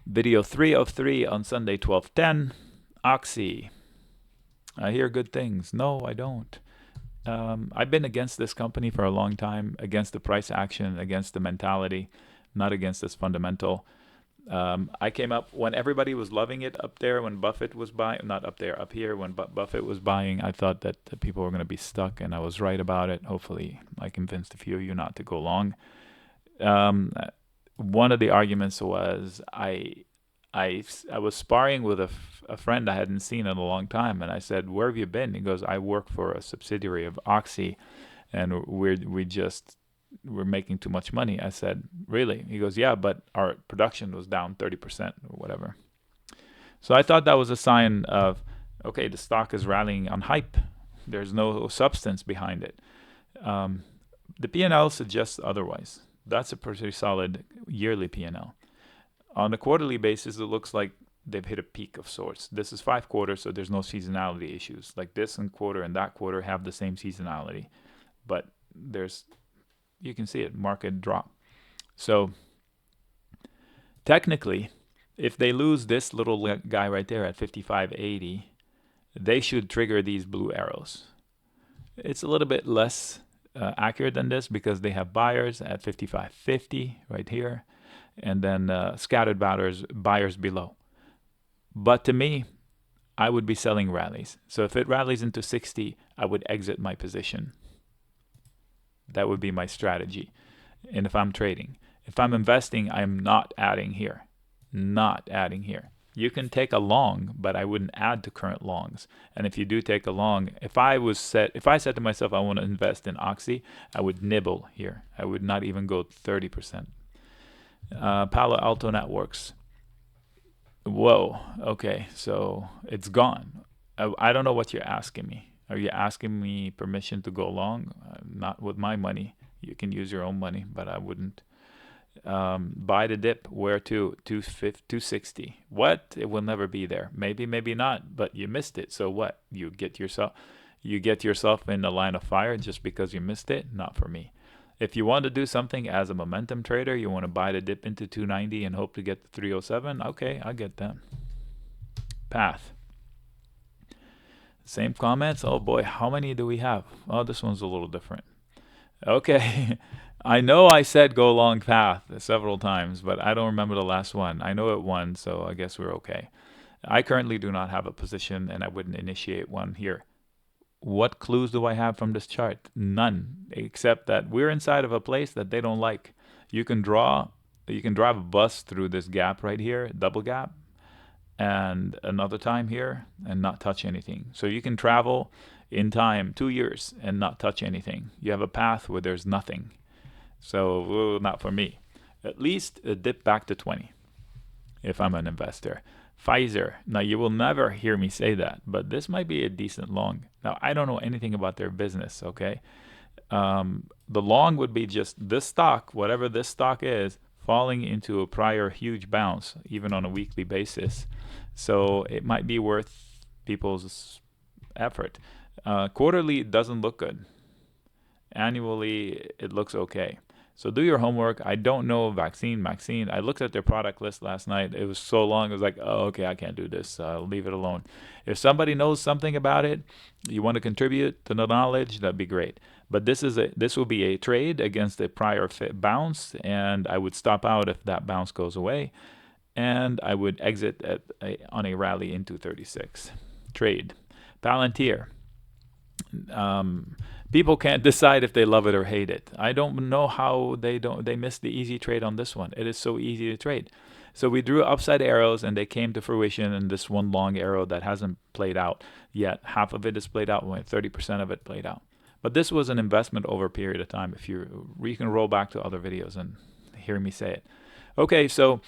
Video 303 on Sunday 12/10. Oxy. I hear good things. No, I don't. I've been against this company for a long time, against the price action, against the mentality, not against this fundamental. I came up when everybody was loving it up there, when Buffett was buying, not up there, up here, when Buffett was buying. I thought that the people were going to be stuck, and I was right about it. Hopefully, I convinced a few of you not to go long. One of the arguments was I was sparring with a friend I hadn't seen in a long time, and I said, "Where have you been?" He goes, "I work for a subsidiary of Oxy, and we're making too much money." I said, "Really?" He goes, "Yeah, but our production was down 30% or whatever." So I thought that was a sign of, okay, the stock is rallying on hype. There's no substance behind it. The P&L suggests otherwise. That's a pretty solid yearly P&L. On a quarterly basis, it looks like they've hit a peak of sorts. This is 5 quarters, so there's no seasonality issues. Like this quarter and that quarter have the same seasonality, but you can see it, market drop. So technically, if they lose this little guy right there at 55.80, they should trigger these blue arrows. It's a little bit less accurate than this because they have buyers at 55.50 right here, and then scattered buyers below. But to me, I would be selling rallies. So if it rallies into 60, I would exit my position. That would be my strategy. And if I'm trading, if I'm investing, I'm not adding here. Not adding here. You can take a long, but I wouldn't add to current longs. And if you do take a long, if I said to myself I want to invest in Oxy, I would nibble here. I would not even go 30%. Palo Alto Networks. Whoa. Okay, so it's gone. I don't know what you're asking me. Are you asking me permission to go long? Not with my money. You can use your own money, but I wouldn't. Buy the dip. Where to? 260. What? It will never be there. Maybe, maybe not. But you missed it. So what? You get yourself in the line of fire just because you missed it. Not for me. If you want to do something as a momentum trader, you want to buy the dip into 290 and hope to get to 307. Okay, I get that. Path. Same comments. Oh boy, how many do we have? Oh, this one's a little different. Okay. I know I said go long path several times, but I don't remember the last one. I know it won, so I guess we're okay. I currently do not have a position, and I wouldn't initiate one here. What clues do I have from this chart? None, except that we're inside of a place that they don't like. You can drive a bus through this gap right here, double gap, and another time here and not touch anything. So you can travel in time 2 years and not touch anything. You have a path where there's nothing. So not for me. At least a dip back to 20 if I'm an investor. Pfizer. Now you will never hear me say that, but this might be a decent long. Now I don't know anything about their business, okay? The long would be just this stock, whatever this stock is, falling into a prior huge bounce, even on a weekly basis. So it might be worth people's effort. Quarterly, it doesn't look good. Annually, it looks okay. So do your homework. I don't know vaccine. I looked at their product list last night. It was so long. It was like, oh, okay, I can't do this. I'll leave it alone. If somebody knows something about it, you want to contribute to the knowledge, that'd be great. But this will be a trade against a prior bounce, and I would stop out if that bounce goes away, and I would exit on a rally into 36. Trade. Palantir. People can't decide if they love it or hate it. I don't know how they missed the easy trade on this one. It is so easy to trade. So we drew upside arrows and they came to fruition, and this one long arrow that hasn't played out yet. Half of it is played out, 30% of it played out. But this was an investment over a period of time. If you can roll back to other videos and hear me say it. Okay, so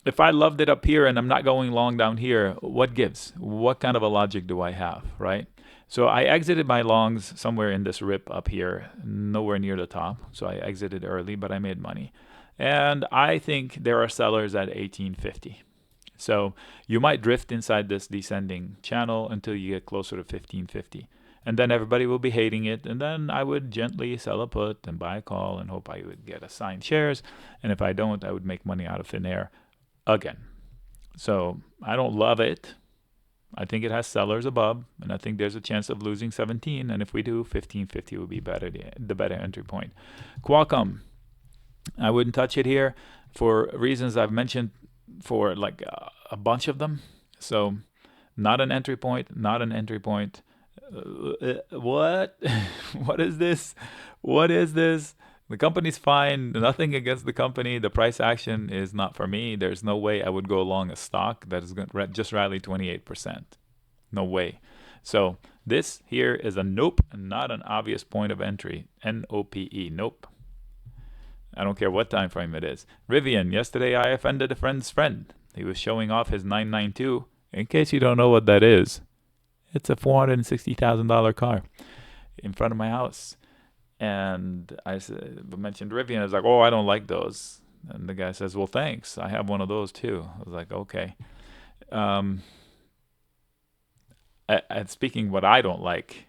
if I loved it up here and I'm not going long down here, what gives? What kind of a logic do I have, right? So I exited my longs somewhere in this rip up here, nowhere near the top. So I exited early, but I made money. And I think there are sellers at 1850. So you might drift inside this descending channel until you get closer to 1550. And then everybody will be hating it. And then I would gently sell a put and buy a call and hope I would get assigned shares. And if I don't, I would make money out of thin air again. So I don't love it. I think it has sellers above, and I think there's a chance of losing 17. And if we do, 1550 would be better, the better entry point. Qualcomm, I wouldn't touch it here for reasons I've mentioned for like a bunch of them. So not an entry point, not an entry point. What? What is this? What is this? The company's fine. Nothing against the company. The price action is not for me. There's no way I would go along a stock that is going to just rally 28%. No way. So this here is a nope, not an obvious point of entry. NOPE. Nope. I don't care what time frame it is. RIVN. Yesterday I offended a friend's friend. He was showing off his 992. In case you don't know what that is, it's a $460,000 car in front of my house. And I mentioned Rivian. I was like, oh, I don't like those. And the guy says, well, thanks. I have one of those too. I was like, okay. And speaking what I don't like,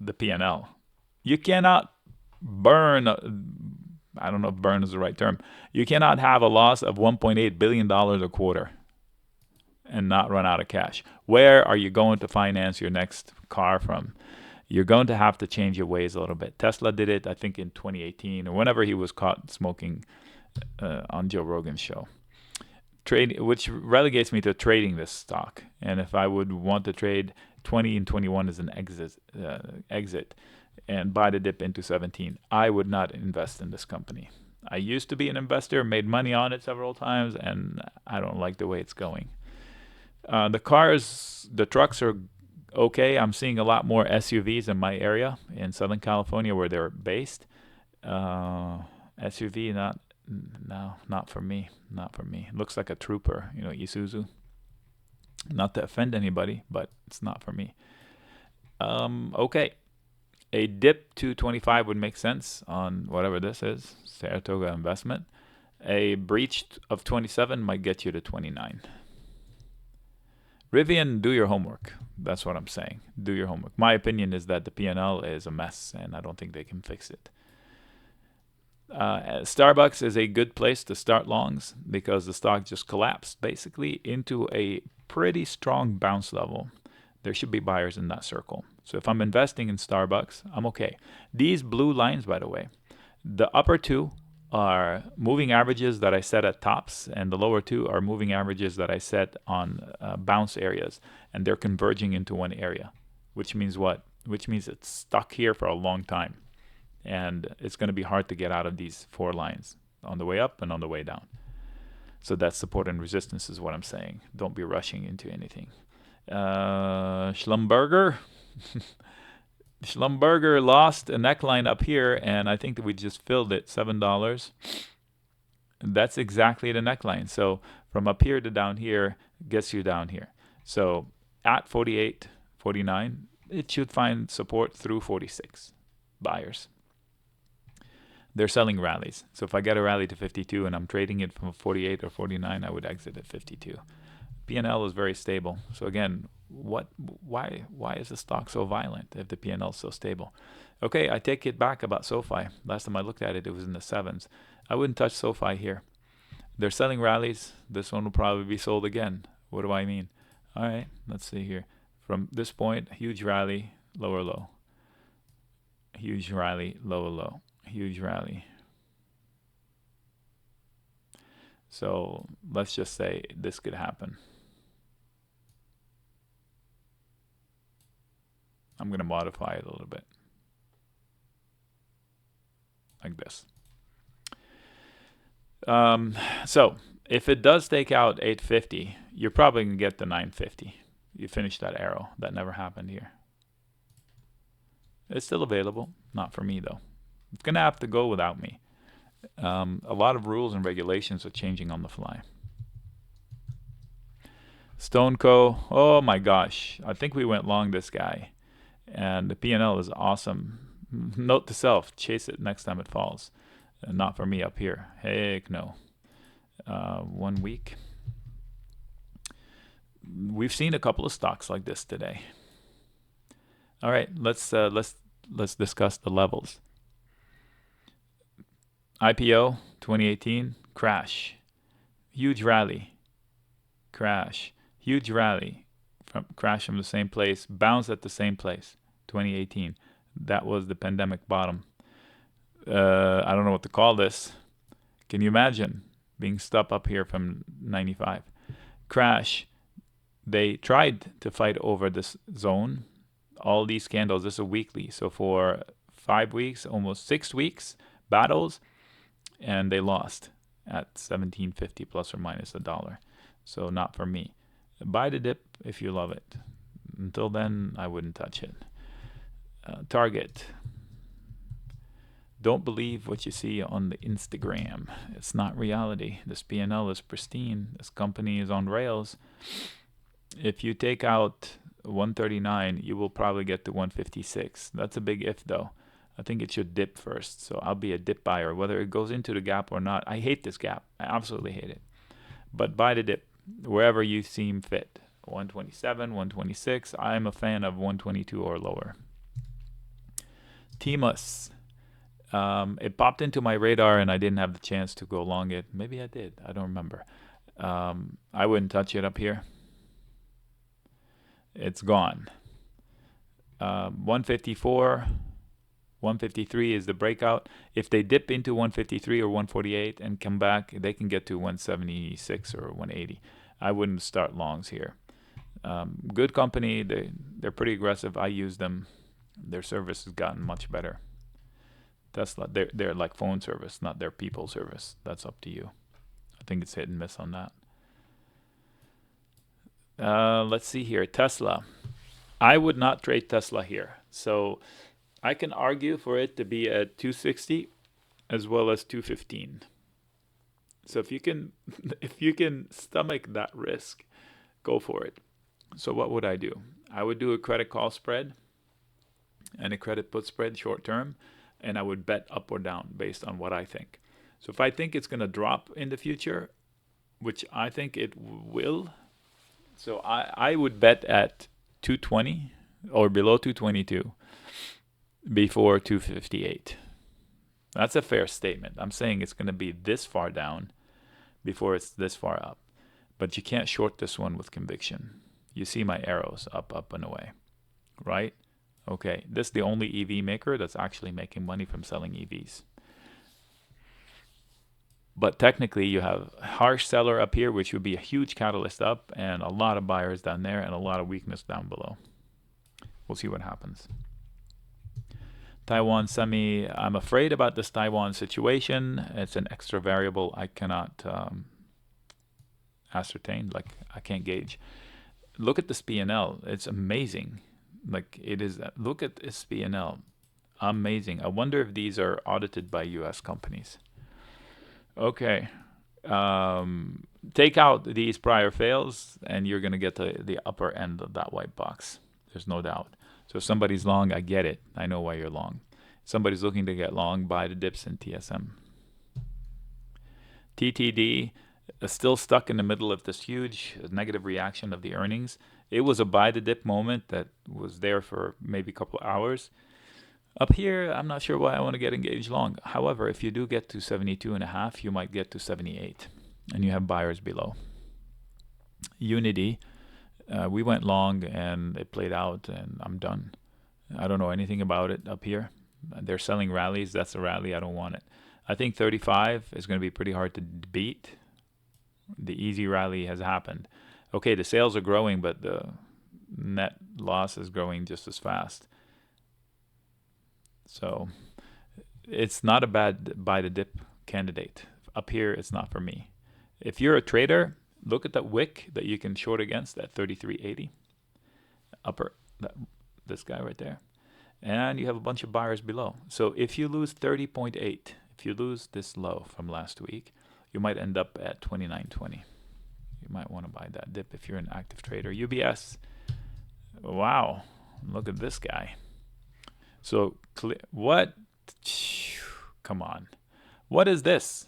the P&L. You cannot burn, I don't know if burn is the right term. You cannot have a loss of $1.8 billion a quarter and not run out of cash. Where are you going to finance your next car from? You're going to have to change your ways a little bit. Tesla did it, I think, in 2018 or whenever he was caught smoking on Joe Rogan's show. Which relegates me to trading this stock. And if I would want to trade 20 and 21 as an exit and buy the dip into 17, I would not invest in this company. I used to be an investor, made money on it several times, and I don't like the way it's going. The trucks are okay. I'm seeing a lot more SUVs in my area in Southern California where they're based. SUV, not for me. Not for me. It looks like a trooper, Isuzu. Not to offend anybody, but it's not for me. Okay. A dip to 25 would make sense on whatever this is, Saratoga Investment. A breach of 27 might get you to 29. Rivian, do your homework. That's what I'm saying. Do your homework. My opinion is that the P&L is a mess, and I don't think they can fix it. Starbucks is a good place to start longs because the stock just collapsed basically into a pretty strong bounce level. There should be buyers in that circle. So if I'm investing in Starbucks, I'm okay. These blue lines, by the way, the upper two are moving averages that I set at tops, and the lower two are moving averages that I set on bounce areas, and they're converging into one area, which means what? Which means it's stuck here for a long time, and it's going to be hard to get out of these four lines on the way up and on the way down. So that's support and resistance is what I'm saying. Don't be rushing into anything. Schlumberger. Schlumberger lost a neckline up here, and I think that we just filled it, $7. That's exactly the neckline. So from up here to down here gets you down here. So at 48, 49, it should find support through 46. Buyers. They're selling rallies. So if I get a rally to 52 and I'm trading it from 48 or 49, I would exit at 52. P&L is very stable. So again, why is the stock so violent if the P&L is so stable? Okay, I take it back about SOFI. Last time I looked at it, it was in the 7s. I wouldn't touch SOFI here. They're selling rallies. This one will probably be sold again. What do I mean? All right, let's see here. From this point, huge rally, lower low. Huge rally, lower low. Huge rally. So let's just say this could happen. I'm going to modify it a little bit. Like this. So if it does take out 850, you're probably going to get the 950. You finish that arrow. That never happened here. It's still available. Not for me, though. It's going to have to go without me. A lot of rules and regulations are changing on the fly. StoneCo, oh my gosh. I think we went long this guy. And the P&L is awesome. Note to self, chase it next time it falls. Not for me up here. Heck no. 1 week. We've seen a couple of stocks like this today. All right, let's discuss the levels. IPO 2018 crash, huge rally, crash, huge rally, crash from the same place, bounce at the same place, 2018. That was the pandemic bottom. I don't know what to call this. Can you imagine being stuck up here from 95? Crash. They tried to fight over this zone. All these candles, this is a weekly. So for 5 weeks, almost 6 weeks, battles, and they lost at 1750 plus or minus $1. So not for me. Buy the dip if you love it. Until then, I wouldn't touch it. Target. Don't believe what you see on the Instagram. It's not reality. This P&L is pristine. This company is on rails. If you take out 139, you will probably get to 156. That's a big if though. I think it should dip first. So I'll be a dip buyer, whether it goes into the gap or not. I hate this gap. I absolutely hate it. But buy the dip wherever you seem fit. 127, 126. I'm a fan of 122 or lower. TMUS. It popped into my radar and I didn't have the chance to go long it. Maybe I did. I don't remember. I wouldn't touch it up here. It's gone. 154, 153 is the breakout. If they dip into 153 or 148 and come back, they can get to 176 or 180. I wouldn't start longs here. Good company. They're pretty aggressive. I use them. Their service has gotten much better. Tesla, they're like phone service, not their people service. That's up to you. I think it's hit and miss on that. Let's see here. Tesla. I would not trade Tesla here. So I can argue for it to be at 260 as well as 215. So if you can stomach that risk, go for it. So what would I do? I would do a credit call spread and a credit put spread short term, and I would bet up or down based on what I think. So if I think it's going to drop in the future, which I think it will, so I would bet at 220 or below 222 before 258. That's a fair statement. I'm saying it's going to be this far down before it's this far up. But you can't short this one with conviction. You see my arrows up, up, and away, right? Okay, this is the only EV maker that's actually making money from selling EVs. But technically, you have harsh seller up here, which would be a huge catalyst up, and a lot of buyers down there, and a lot of weakness down below. We'll see what happens. Taiwan Semi, I'm afraid about this Taiwan situation. It's an extra variable I cannot ascertain, like I can't gauge. Look at this P&L. It's amazing. Like it is, look at this P&L. Amazing. I wonder if these are audited by US companies. Okay, take out these prior fails and you're going to get to the upper end of that white box. There's no doubt. So if somebody's long, I get it. I know why you're long. If somebody's looking to get long, buy the dips in TSM. TTD is still stuck in the middle of this huge negative reaction of the earnings. It was a buy the dip moment that was there for maybe a couple of hours. Up here, I'm not sure why I want to get engaged long. However, if you do get to 72.5, you might get to 78, and you have buyers below. Unity, we went long, and it played out, and I'm done. I don't know anything about it up here. They're selling rallies. That's a rally. I don't want it. I think 35 is going to be pretty hard to beat. The easy rally has happened. Okay, the sales are growing, but the net loss is growing just as fast. So it's not a bad buy the dip candidate. Up here, it's not for me. If you're a trader, look at that wick that you can short against at 33.80. Upper, this guy right there. And you have a bunch of buyers below. So if you lose 30.8, if you lose this low from last week, you might end up at 29.20. You might want to buy that dip if you're an active trader. UBS, wow, look at this guy. So what? Come on, what is this?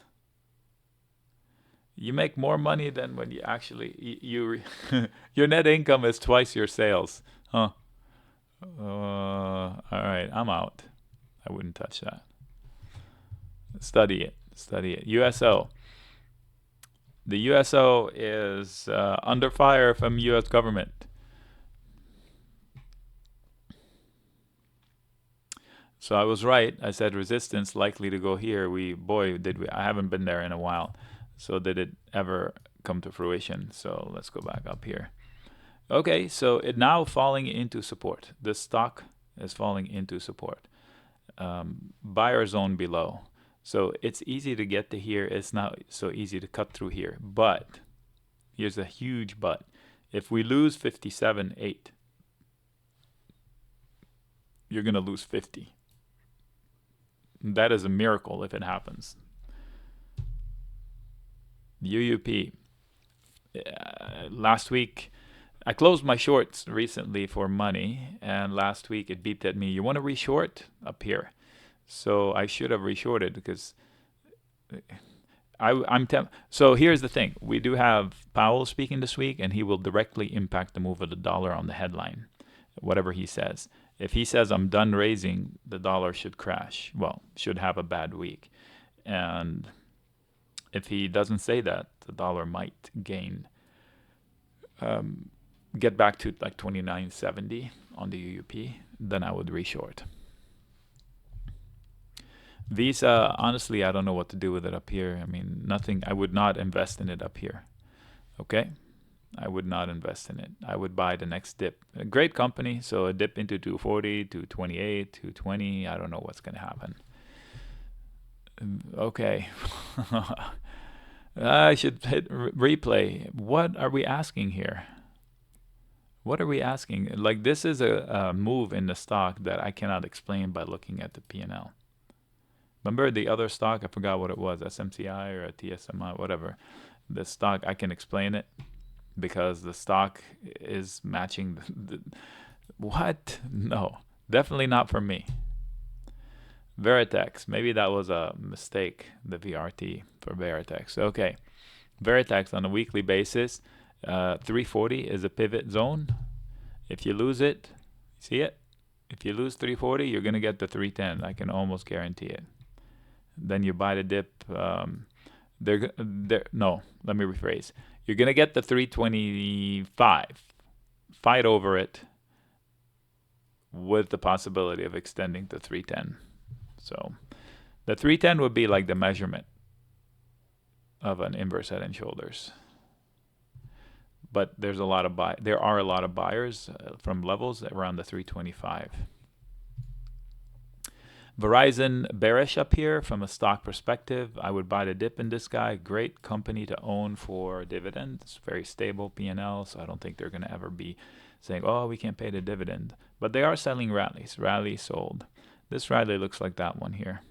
You make more money than when you actually your net income is twice your sales, huh? All right, I'm out. I wouldn't touch that. Study it. USO. The USO is under fire from US government. So I was right. I said resistance likely to go here. Boy, did we. I haven't been there in a while. So did it ever come to fruition? So let's go back up here. Okay, so it now falling into support. This stock is falling into support. Buyer zone below. So it's easy to get to here. It's not so easy to cut through here. But here's a huge but. If we lose 57.8, you're going to lose 50. That is a miracle if it happens. UUP. Last week, I closed my shorts recently for money, and last week it beeped at me, you want to reshort? Up here. So I should have reshorted because so here's the thing. We do have Powell speaking this week, and he will directly impact the move of the dollar on the headline, whatever he says. If he says, I'm done raising, the dollar should crash. Well, should have a bad week. And if he doesn't say that, the dollar might gain, get back to like 29.70 on the UUP. Then I would reshort. Visa, honestly, I don't know what to do with it up here. I mean, nothing. I would not invest in it up here. Okay? I would not invest in it. I would buy the next dip. A great company, so a dip into 240, 228, 220. I don't know what's going to happen. Okay. I should hit replay. What are we asking here? What are we asking? Like, this is a move in the stock that I cannot explain by looking at the P&L. Remember the other stock? I forgot what it was, SMCI or a TSMI, whatever. The stock, I can explain it because the stock is matching what? No, definitely not for me. VRTX, maybe that was a mistake, the VRT for VRTX. Okay, VRTX on a weekly basis, 340 is a pivot zone. If you lose it, see it? If you lose 340, you're going to get the 310. I can almost guarantee it. Then you buy the dip. No, let me rephrase. You're going to get the 325. Fight over it with the possibility of extending to 310. So the 310 would be like the measurement of an inverse head and shoulders. But there are a lot of buyers from levels around the 325. Verizon bearish up here from a stock perspective. I would buy the dip in this guy. Great company to own for dividends. Very stable P&L, so I don't think they're going to ever be saying, oh, we can't pay the dividend. But they are selling rallies. Rally sold. This rally looks like that one here.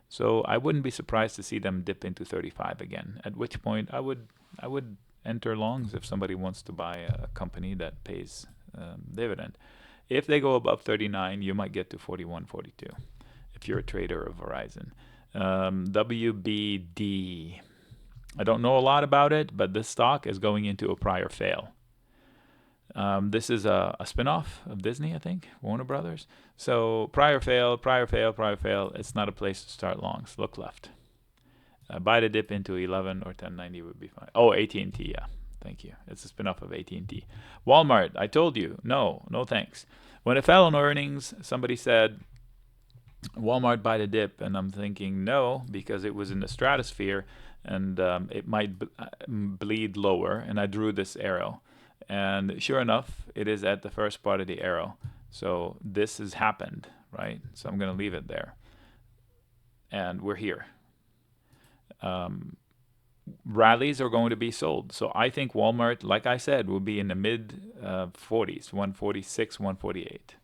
So I wouldn't be surprised to see them dip into 35 again, at which point I would enter longs if somebody wants to buy a company that pays dividend. If they go above 39, you might get to 41, 42 if you're a trader of Verizon. WBD. I don't know a lot about it, but this stock is going into a prior fail. This is a spinoff of Disney, I think, Warner Brothers. So prior fail, prior fail, prior fail. It's not a place to start longs. Look left. Buy the dip into 11 or 1090 would be fine. Oh, AT&T, yeah. Thank you. It's a spinoff of AT&T. Walmart, I told you, no thanks. When it fell on earnings, somebody said, Walmart buy the dip, and I'm thinking no, because it was in the stratosphere, and it might bleed lower, and I drew this arrow. And sure enough, it is at the first part of the arrow. So this has happened, right? So I'm going to leave it there. And we're here. Rallies are going to be sold. So I think Walmart, like I said, will be in the mid 40s, 146, 148.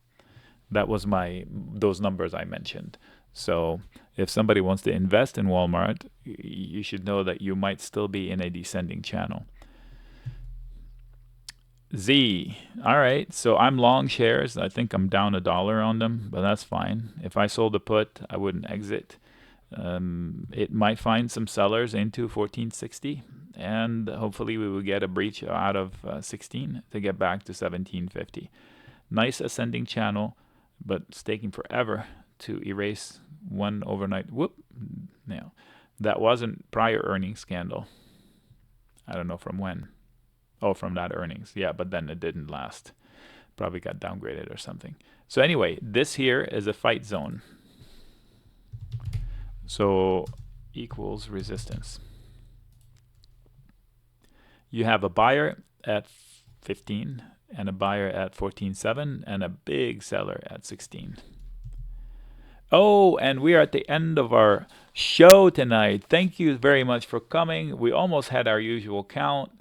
That was those numbers I mentioned. So if somebody wants to invest in Walmart, you should know that you might still be in a descending channel. Z. All right. So I'm long shares. I think I'm down $1 on them, but that's fine. If I sold a put, I wouldn't exit. It might find some sellers into 1460, and hopefully we will get a breach out of 16 to get back to 1750. Nice ascending channel, but it's taking forever to erase one overnight. Whoop. No, that wasn't prior earnings scandal. I don't know from when. Oh, from that earnings. Yeah, but then it didn't last. Probably got downgraded or something. So anyway, this here is a fight zone. So equals resistance. You have a buyer at 15 and a buyer at 14.7 and a big seller at 16. Oh, and we are at the end of our show tonight. Thank you very much for coming. We almost had our usual count.